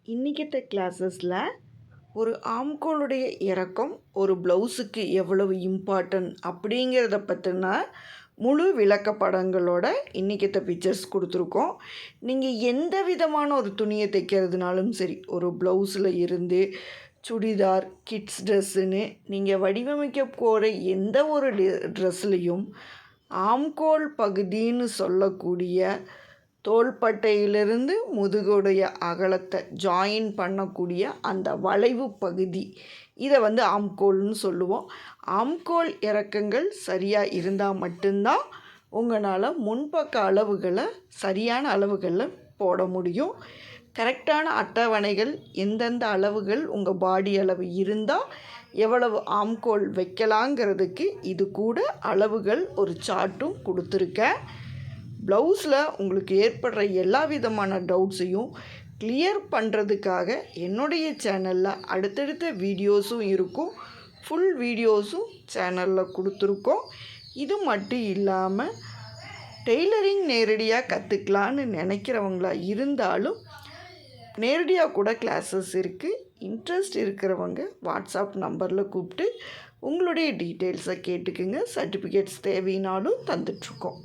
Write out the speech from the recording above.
இன்றைக்கிட்ட கிளாஸஸில் ஒரு ஆம்கோலுடைய இறக்கம் ஒரு ப்ளவுஸுக்கு எவ்வளவு இம்பார்ட்டன்ட் அப்படிங்கிறத பற்றின முழு விளக்கப்படங்களோட இன்றைக்கிட்ட பிக்சர்ஸ் கொடுத்துருக்கோம். நீங்கள் எந்த விதமான ஒரு துணியை தைக்கிறதுனாலும் சரி, ஒரு ப்ளவுஸில் இருந்து சுடிதார், கிட்ஸ் ட்ரெஸ்ஸுன்னு நீங்கள் வடிவமைக்க போகிற எந்த ஒரு ட்ரெஸ்லையும் ஆம்கோல் பகுதின்னு சொல்லக்கூடிய தோள்பட்டையிலிருந்து முதுகுடைய அகலத்தை ஜாயின் பண்ணக்கூடிய அந்த வளைவு பகுதி, இதை ஆம்கோல்னு சொல்லுவோம். ஆம்கோல் இறக்கங்கள் சரியாக இருந்தால் மட்டும்தான் உங்களால் முன்பக்க அளவுகளை சரியான அளவுகளில் போட முடியும். கரெக்டான அட்டவணைகள், எந்தெந்த அளவுகள் உங்கள் பாடி அளவு இருந்தால் எவ்வளவு ஆம்கோல் வைக்கலாங்கிறதுக்கு இது கூட அளவுகள் ஒரு சார்ட்டும் கொடுத்துருக்கேன். ப்ளவுஸில் உங்களுக்கு ஏற்படுற எல்லா விதமான டவுட்ஸையும் கிளியர் பண்ணுறதுக்காக என்னுடைய சேனலில் அடுத்தடுத்த வீடியோஸும் இருக்கும், ஃபுல் வீடியோஸும் சேனலில் கொடுத்துருக்கோம். இது மட்டும் இல்லாமல் டெய்லரிங் நேரடியாக கற்றுக்கலான்னு நினைக்கிறவங்களா இருந்தாலும் நேரடியாக கூட கிளாஸஸ் இருக்குது. இன்ட்ரெஸ்ட் இருக்கிறவங்க வாட்ஸ்அப் நம்பரில் கூப்பிட்டு உங்களுடைய டீட்டெயில்ஸை கேட்டுக்குங்க. சர்டிஃபிகேட்ஸ் தேவைனாலும் தந்துட்டுருக்கோம்.